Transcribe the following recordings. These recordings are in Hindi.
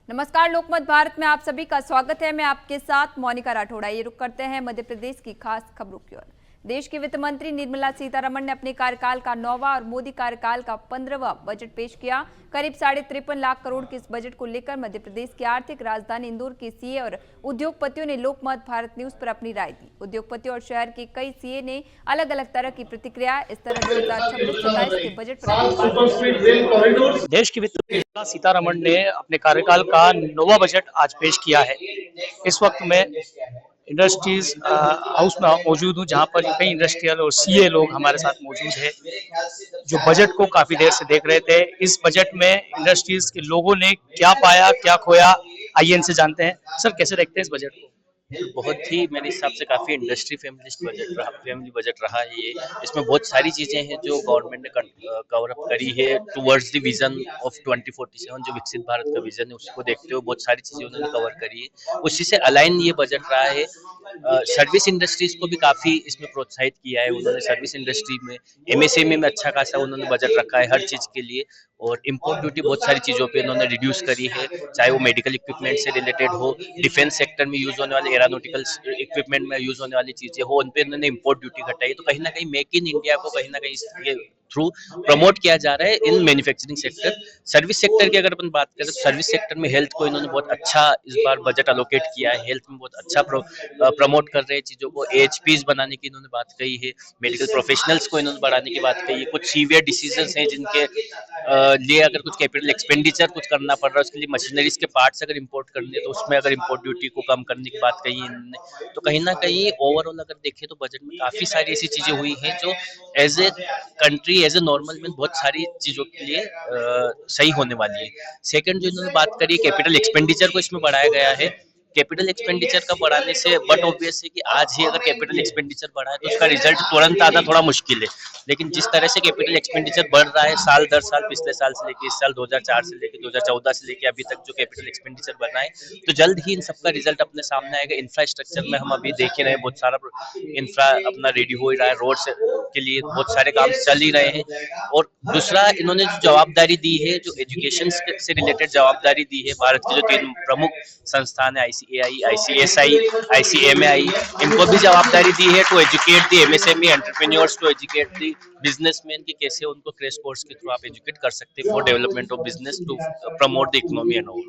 नमस्कार, लोकमत भारत में आप सभी का स्वागत है। मैं आपके साथ मोनिका राठौड़ा। ये रुक करते हैं मध्य प्रदेश की खास खबरों की ओर। देश की वित्त मंत्री निर्मला सीतारमण ने अपने कार्यकाल का 9वां और मोदी कार्यकाल का 15वां बजट पेश किया। करीब 53.5 लाख करोड़ के इस बजट को लेकर मध्य प्रदेश की आर्थिक राजधानी इंदौर के सीए और उद्योगपतियों ने लोकमत भारत न्यूज पर अपनी राय दी। उद्योगपतियों और शहर के कई सीए ने अलग अलग तरह की प्रतिक्रिया इस तरह 2026-27 के बजट पर। देश की वित्त मंत्री निर्मला सीतारमण ने अपने कार्यकाल का 9वां बजट आज पेश किया है। इस वक्त मैं इंडस्ट्रीज हाउस में मौजूद हूं, जहां पर कई इंडस्ट्रियल और सीए लोग हमारे साथ मौजूद हैं, जो बजट को काफी देर से देख रहे थे। इस बजट में इंडस्ट्रीज के लोगों ने क्या पाया, क्या खोया, आइए इनसे जानते हैं। सर, कैसे देखते हैं इस बजट को? बहुत ही मेरे हिसाब से काफ़ी इंडस्ट्री फैमिली बजट रहा है ये। इसमें बहुत सारी चीज़ें हैं जो गवर्नमेंट ने कवर अप करी है टुवर्ड्स द विजन ऑफ 2047, जो विकसित भारत का विजन है उसको देखते हुए बहुत सारी चीज़ें उन्होंने कवर करी है। उसी से अलाइन ये बजट रहा है। सर्विस इंडस्ट्रीज को भी काफ़ी इसमें प्रोत्साहित किया है उन्होंने। सर्विस इंडस्ट्री में एमएसएमई में अच्छा खासा उन्होंने बजट रखा है हर चीज़ के लिए। और इम्पोर्ट ड्यूटी बहुत सारी चीज़ों पे उन्होंने रिड्यूस करी है, चाहे वो मेडिकल इक्विपमेंट से रिलेटेड हो, डिफेंस सेक्टर में यूज होने वाले एरोनॉटिकल इक्विपमेंट में यूज होने वाली चीजें हो, उन पे उन्होंने इम्पोर्ट ड्यूटी घटाई। तो कहीं ना कहीं मेक इन इंडिया को कहीं ना कहीं थ्रू प्रमोट किया जा रहा है in manufacturing sector. Service sector की अगर अपन बात करें तो सर्विस सेक्टर में हेल्थ को इन्होंने बहुत अच्छा इस बार बजट अलोकेट किया है। हेल्थ में बहुत अच्छा प्रमोट कर रहे हैं चीजों को। एएचपीज बनाने की इन्होंने बात कही है, मेडिकल प्रोफेशनल्स को इन्होंने बढ़ाने की बात कही है। कुछ सीवियर डिसीजेस हैं जिनके लिए अगर कुछ कैपिटल एक्सपेंडिचर कुछ करना पड़ रहा है, उसके लिए मशीनरीज के पार्ट्स अगर इंपोर्ट करने तो उसमें अगर इंपोर्ट ड्यूटी को कम करने की बात कही इन्होंने। तो कहीं ना कहीं ओवरऑल अगर देखें तो बजट में काफी सारी ऐसी चीजें हुई हैं जो as a country, as a normal में बहुत सारी चीजों के लिए सही होने वाली है। सेकंड जो इन्होंने बात करी कैपिटल एक्सपेंडिचर को इसमें बढ़ाया गया है। कैपिटल एक्सपेंडिचर का बढ़ाने से बट ऑब्वियस है कि आज ही अगर कैपिटल एक्सपेंडिचर बढ़ा है तो उसका रिजल्ट तुरंत आना थोड़ा मुश्किल है। लेकिन जिस तरह से कैपिटल एक्सपेंडिचर बढ़ रहा है साल दर साल, पिछले साल से लेकर इस साल 2004 से लेकर 2014 से लेकर अभी तक जो कैपिटल एक्सपेंडिचर बढ़ा है, तो जल्द ही इन सबका रिजल्ट अपने सामने आएगा। इंफ्रास्ट्रक्चर में हम अभी देख ही रहे हैं बहुत सारा इंफ्रा अपना रेडी हो ही रहा है, रोड के लिए बहुत सारे काम चल ही रहे हैं। और दूसरा इन्होंने जो जवाबदारी दी है, जो एजुकेशन से रिलेटेड जवाबदारी दी है, भारत के जो 3 प्रमुख संस्थान है आईसीएआई, आईसीएसआई, आईसीएमएआई, इनको भी जवाबदारी दी है to educate the MSME entrepreneurs, to educate the businessman की कैसे उनको क्रैश कोर्स के थ्रू आप एजुकेट कर सकते हैं for development of business to promote the economy and all.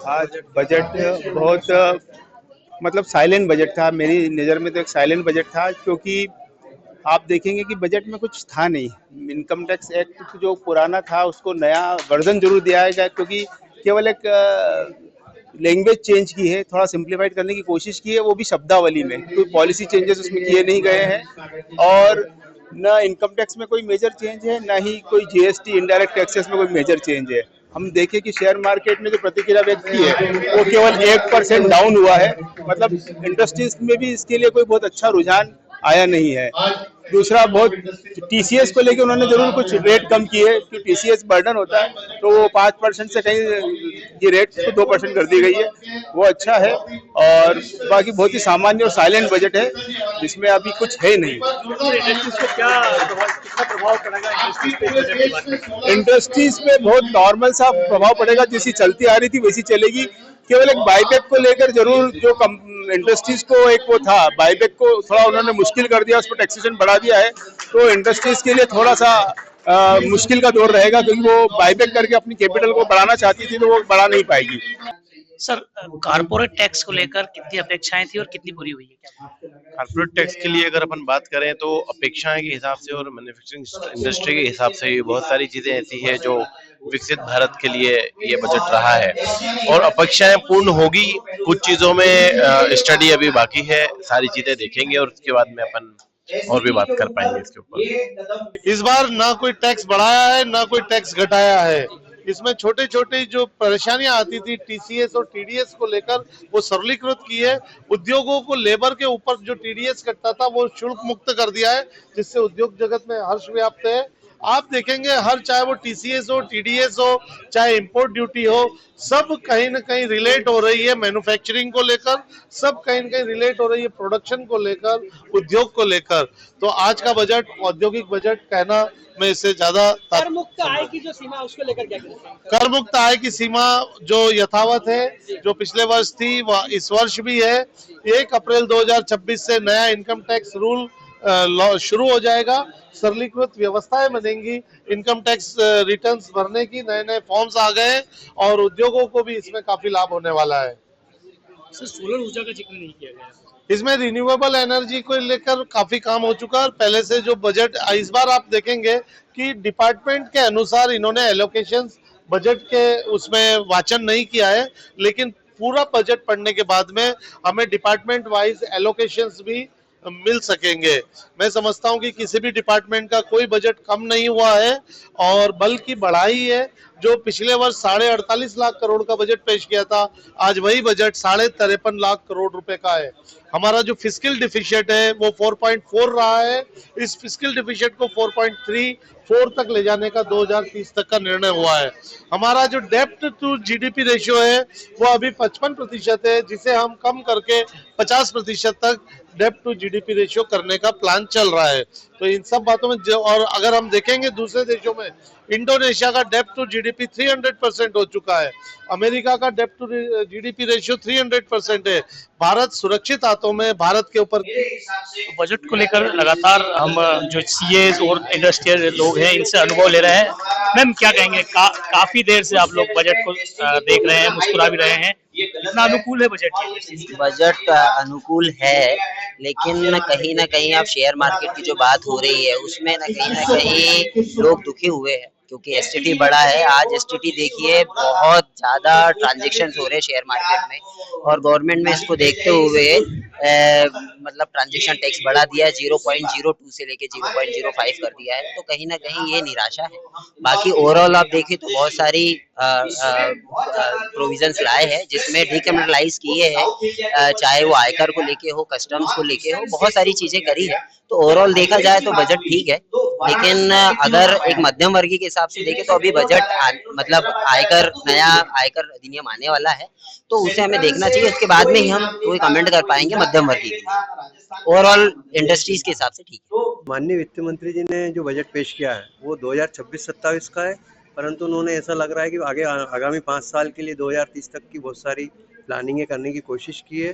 आज बजट बहुत मतलब साइलेंट बजट था। मेरी नज़र में तो एक साइलेंट बजट था, क्योंकि आप देखेंगे कि बजट में कुछ था नहीं। इनकम टैक्स एक्ट जो पुराना था उसको नया वर्जन जरूर दिया गया, क्योंकि केवल एक लैंग्वेज चेंज की है, थोड़ा सिंप्लीफाइड करने की कोशिश की है, वो भी शब्दावली में। कोई पॉलिसी चेंजेस उसमें किए नहीं गए हैं, और न इनकम टैक्स में कोई मेजर चेंज है, ना ही कोई जीएसटी इनडायरेक्ट टैक्सेस में कोई मेजर चेंज है। हम देखें कि शेयर मार्केट में जो प्रतिक्रिया व्यक्त की है वो केवल 1% डाउन हुआ है। मतलब इंडस्ट्रीज में भी इसके लिए कोई बहुत अच्छा रुझान आया नहीं है। दूसरा, बहुत टीसीएस को लेकर उन्होंने जरूर कुछ रेट कम किए, कि टीसीएस बर्डन होता है, तो वो 5% से कहीं ये रेट को 2% कर दी गई है, वो अच्छा है। और बाकी बहुत ही सामान्य और साइलेंट बजट है, जिसमें अभी कुछ है नहीं। इंडस्ट्रीज पे बहुत नॉर्मल सा प्रभाव पड़ेगा, जैसी चलती आ रही थी वैसी चलेगी। केवल एक बाईबैक को लेकर जरूर जो इंडस्ट्रीज को एक वो था, बाईबैक को थोड़ा उन्होंने मुश्किल कर दिया, उस पर टैक्सेशन बढ़ा दिया है, तो इंडस्ट्रीज के लिए थोड़ा सा मुश्किल का दौर रहेगा, क्योंकि वो बाईबैक करके अपनी कैपिटल को बढ़ाना चाहती थी, तो वो बढ़ा नहीं पाएगी। सर, कारपोरेट टैक्स को लेकर कितनी अपेक्षाएं थी और कितनी पूरी हुई है क्या? कारपोरेट टैक्स के लिए अगर अपन बात करें तो अपेक्षाएं के हिसाब से और मैन्युफैक्चरिंग इंडस्ट्री के हिसाब से बहुत सारी चीजें ऐसी है जो विकसित भारत के लिए ये बजट रहा है, और अपेक्षाएं पूर्ण होगी। कुछ चीजों में स्टडी अभी बाकी है, सारी चीजें देखेंगे और उसके बाद में अपन और भी बात कर पाएंगे इसके ऊपर। इस बार ना कोई टैक्स बढ़ाया है ना कोई टैक्स घटाया है। इसमें छोटे छोटे जो परेशानियां आती थी टीसीएस और टीडीएस को लेकर, वो सरलीकृत की है। उद्योगों को लेबर के ऊपर जो टीडीएस कटता था वो शुल्क मुक्त कर दिया है, जिससे उद्योग जगत में हर्ष व्याप्त है। आप देखेंगे हर, चाहे वो टीसीएस हो, टीडीएस हो, चाहे इंपोर्ट ड्यूटी हो, सब कहीं ना कहीं रिलेट हो रही है मैन्युफैक्चरिंग को लेकर, सब कहीं ना कहीं रिलेट हो रही है प्रोडक्शन को लेकर, उद्योग को लेकर। तो आज का बजट औद्योगिक बजट कहना मैं इससे ज्यादा कर मुक्त आय की जो सीमा है, उसको लेकर क्या कहते हैं? कर मुक्त आय की सीमा जो यथावत है, जो पिछले वर्ष थी वह इस वर्ष भी है। 1 अप्रैल 2026 से नया इनकम टैक्स रूल शुरू हो जाएगा, सरलीकृत व्यवस्थाएं बनेंगी, इनकम टैक्स रिटर्न्स भरने की नए नए फॉर्म्स आ गए हैं और उद्योगों को भी इसमें काफी लाभ होने वाला है। सर, सोलर ऊर्जा का जिक्र नहीं किया गया है। इसमें रिन्यूएबल एनर्जी को लेकर काफी काम हो चुका है और पहले से जो बजट इस बार आप देखेंगे कि डिपार्टमेंट के अनुसार इन्होंने एलोकेशंस बजट के उसमें वाचन नहीं किया है, लेकिन पूरा बजट पढ़ने के बाद में हमें डिपार्टमेंट वाइज एलोकेशंस भी मिल सकेंगे। मैं समझता हूं कि किसी भी डिपार्टमेंट का कोई बजट कम नहीं हुआ है और बल्कि बढ़ा ही है। जो पिछले वर्ष 48.5 लाख करोड़ का बजट पेश किया था, आज वही बजट 53.5 लाख करोड़ रुपए का है। हमारा जो फिस्कल डिफिशिट है वो 4.4 रहा है, इस फिस्कल डिफिशिट को 4.34 तक ले जाने का 2030 तक का निर्णय हुआ है। हमारा जो डेप्ट टू जीडीपी रेशियो है वो अभी 55% है, जिसे हम कम करके 50% तक डेप्ट टू जीडीपी रेशियो करने का प्लान चल रहा है। तो इन सब बातों में और अगर हम देखेंगे दूसरे देशों में, इंडोनेशिया का डेप्ट टू जीडीपी 300% हो चुका है, अमेरिका का डेप्ट टू जीडीपी रेशियो 300% है। भारत सुरक्षित हाथों में, भारत के ऊपर। बजट को लेकर लगातार हम जो सीएस और इंडस्ट्रियल लोग हैं इनसे अनुभव ले रहे हैं। मैम, क्या कहेंगे? काफी देर से आप लोग बजट को देख रहे हैं, मुस्कुरा भी रहे हैं, कितना अनुकूल है बजट? बजट अनुकूल है, लेकिन कहीं ना कहीं आप शेयर मार्केट की जो बात हो रही है उसमें ना कहीं लोग दुखी हुए हैं, क्योंकि एसटीटी बढ़ा है। आज एसटीटी देखिए बहुत ज्यादा ट्रांजैक्शंस हो रहे हैं शेयर मार्केट में, और गवर्नमेंट में इसको देखते हुए मतलब ट्रांजैक्शन टैक्स बढ़ा दिया है, 0.02 से लेके 0.05 कर दिया है। तो कहीं ना कहीं ये निराशा है। बाकी ओवरऑल आप देखें तो बहुत सारी प्रोविजंस लाए हैं जिसमें डिकैपिटलाइज किए हैं, चाहे वो आयकर को लेके हो, कस्टम्स को लेके हो, बहुत सारी चीजें करी है। तो ओवरऑल देखा जाए तो बजट ठीक है, लेकिन अगर एक मध्यम वर्गीय के हिसाब से देखें तो अभी बजट मतलब नया आयकर अधिनियम आने वाला है, तो उसे हमें देखना चाहिए, उसके बाद में ही हम कोई कमेंट कर पाएंगे मध्यम वर्गीय के लिए। ओवरऑल इंडस्ट्रीज के हिसाब से ठीक है। माननीय वित्त मंत्री जी ने जो बजट पेश किया है वो 2026-27 का है, परंतु उन्होंने ऐसा लग रहा है कि आगामी 5 साल के लिए 2030 तक की बहुत सारी प्लानिंगें करने की कोशिश की है।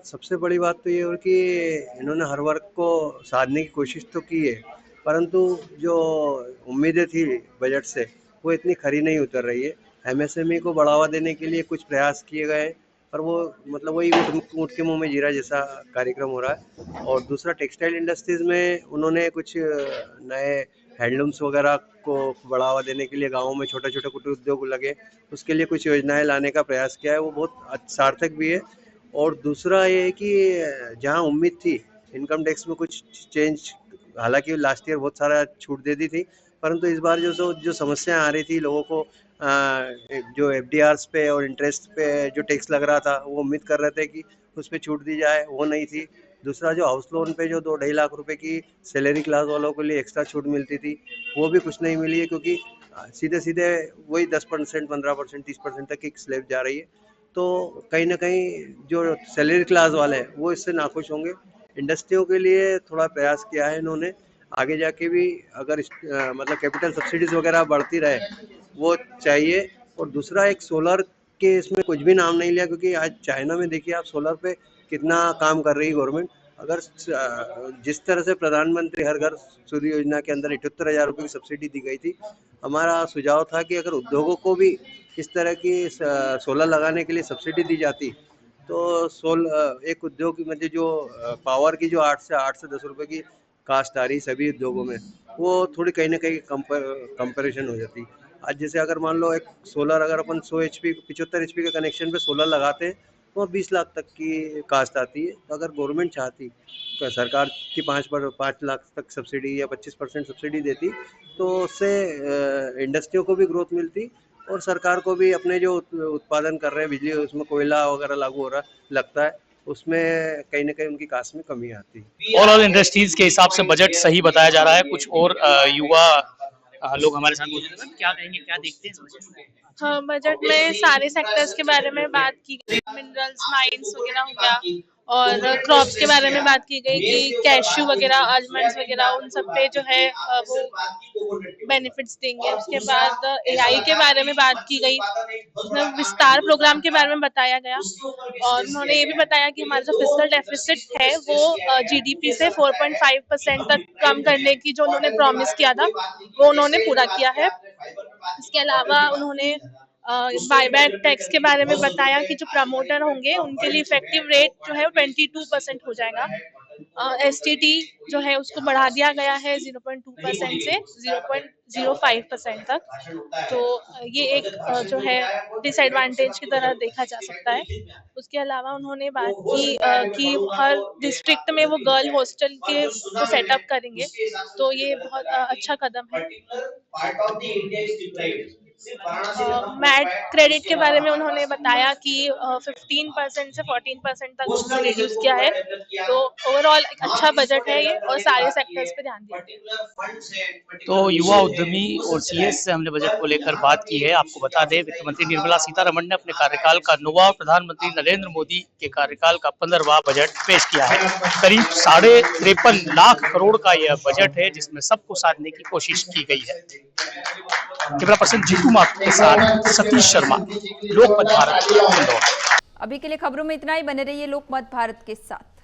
सबसे बड़ी बात तो ये है कि इन्होंने हर वर्ग को साधने की कोशिश तो की है, परंतु जो उम्मीदें थी बजट से वो इतनी खरी नहीं उतर रही है। एमएसएमई को बढ़ावा देने के लिए कुछ प्रयास किए गए, पर वो मतलब वही ऊँट के मुंह में जीरा जैसा कार्यक्रम हो रहा है। और दूसरा, टेक्सटाइल इंडस्ट्रीज़ में उन्होंने कुछ नए हैंडलूम्स वगैरह को बढ़ावा देने के लिए गाँवों में छोटे छोटे कुटीर उद्योग लगे, उसके लिए कुछ योजनाएं लाने का प्रयास किया है, वो बहुत सार्थक भी है। और दूसरा ये है कि जहाँ उम्मीद थी इनकम टैक्स में कुछ चेंज, हालांकि लास्ट ईयर बहुत सारा छूट दे दी थी, परंतु इस बार जो समस्याएं आ रही थी लोगों को, जो एफडीआर्स पे और इंटरेस्ट पे जो टैक्स लग रहा था, वो उम्मीद कर रहे थे कि उस पर छूट दी जाए, वो नहीं थी। दूसरा, जो हाउस लोन पे जो 2-2.5 लाख रुपए की सैलरी क्लास वालों के लिए एक्स्ट्रा छूट मिलती थी, वो भी कुछ नहीं मिली है, क्योंकि सीधे सीधे वही 10%, 15%, 30% तक की स्लैब जा रही है। तो कहीं ना कहीं जो सैलरी क्लास वाले हैं वो इससे नाखुश होंगे। इंडस्ट्रियों के लिए थोड़ा प्रयास किया है इन्होंने, आगे जाके भी अगर मतलब कैपिटल सब्सिडीज वगैरह बढ़ती रहे वो चाहिए। और दूसरा, एक सोलर के इसमें कुछ भी नाम नहीं लिया, क्योंकि आज चाइना में देखिए आप सोलर पे कितना काम कर रही है गवर्नमेंट। अगर जिस तरह से प्रधानमंत्री हर घर सूर्य योजना के अंदर 78,000 रुपये की सब्सिडी दी गई थी, हमारा सुझाव था कि अगर उद्योगों को भी इस तरह की सोलर लगाने के लिए सब्सिडी दी जाती, तो एक उद्योग मतलब जो पावर की जो 8 से 10 रुपये की कास्ट आ रही सभी उद्योगों में, वो थोड़ी कहीं ना कहीं कंपैरिजन हो जाती। आज जैसे अगर मान लो एक सोलर, अगर अपन 100 HP 75 HP के कनेक्शन पे सोलर लगाते हैं तो 20 लाख तक की कास्ट आती है। तो अगर गवर्नमेंट चाहती, तो सरकार की 5 लाख तक सब्सिडी या 25% सब्सिडी देती, तो उससे इंडस्ट्रियों को भी ग्रोथ मिलती और सरकार को भी अपने जो उत्पादन कर रहे हैं बिजली, उसमें कोयला वगैरह लागू हो रहा लगता है, उसमें कहीं ना कहीं उनकी कास्ट में कमी आती है। ओवरऑल इंडस्ट्रीज के हिसाब से बजट सही बताया जा रहा है। कुछ और युवा लोग हमारे साथ मौजूद हैं। क्या कहेंगे, क्या देखते हैं इस बजट में? हाँ, बजट में सारे सेक्टर्स के बारे में बात की गई, मिनरल्स, माइंस वगैरह हो गया, और क्रॉप्स के बारे में बात की गई कि कैश्यू वगैरह, आलमंड्स वगैरह, उन सब पे जो है वो बेनिफिट्स देंगे। उसके बाद एआई के बारे में बात की गई, उसमें विस्तार प्रोग्राम के बारे में बताया गया, और उन्होंने ये भी बताया कि हमारा जो फिस्कल डेफिसिट है वो जीडीपी से 4.5% तक कम करने की जो उन्होंने प्रॉमिस किया था वो उन्होंने पूरा किया है। इसके अलावा उन्होंने बायबैक टैक्स के बारे में बताया कि जो प्रमोटर होंगे उनके लिए इफेक्टिव रेट जो है 22% हो जाएगा। एसटीटी जो है उसको बढ़ा दिया गया है 0.2% से 0.05% तक। तो ये एक जो है डिसएडवांटेज की तरह देखा जा सकता है। उसके अलावा उन्होंने बात की कि हर डिस्ट्रिक्ट में वो गर्ल हॉस्टल के को सेटअप करेंगे, तो ये बहुत अच्छा कदम है। मैट क्रेडिट के बारे में उन्होंने बताया कि 15% से 14% तक उसने रिड्यूस किया है। तो ओवरऑल एक अच्छा बजट है ये, और सारे सेक्टर्स पे ध्यान दिया। तो युवा उद्यमी और सीएस से हमने बजट को लेकर बात की है। आपको बता दें, वित्त मंत्री निर्मला सीतारमण ने अपने कार्यकाल का 9वां और प्रधानमंत्री नरेंद्र मोदी के कार्यकाल का 15वां बजट पेश किया है। करीब 53.5 लाख करोड़ का यह बजट है, जिसमें सबको साधने की कोशिश की गई है। कैमरा पर्सन जीतू माथुर के साथ सतीश शर्मा, लोकमत भारत, इंदौर। अभी के लिए खबरों में इतना ही। बने रहिए लोकमत भारत के साथ।